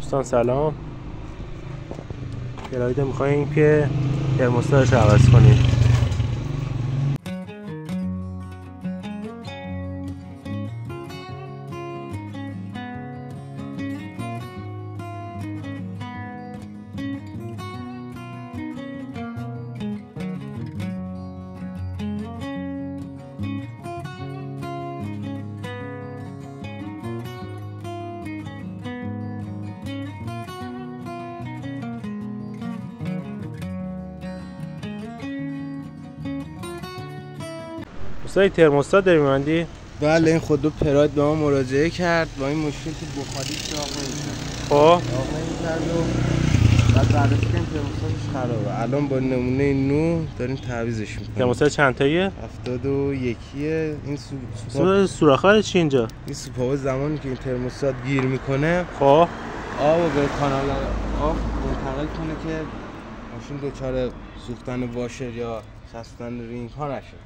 دوستان سلام. گراید میخواییم که ترموستاتش عوض کنیم. دوستای ترموستات داری می‌بندی؟ بله، این خودرو پراید به ما مراجعه کرد با این مشکل که بخاریش داغ نمی‌شه. خب داغ نمی‌کرد و بعد بررسی کردیم ترموستاتش خرابه. الان با نمونه نو داریم تعویضش می‌کنیم. ترموستات چند تاییه؟ 71. این سوراخ‌ها چی اینجا؟ این سوپاپ زمانی که این ترموستات گیر میکنه خب آب به کانال آب منتقل کنه که ماشین دچار سوختن واشر یا چسبیدن رینگ ها نشه.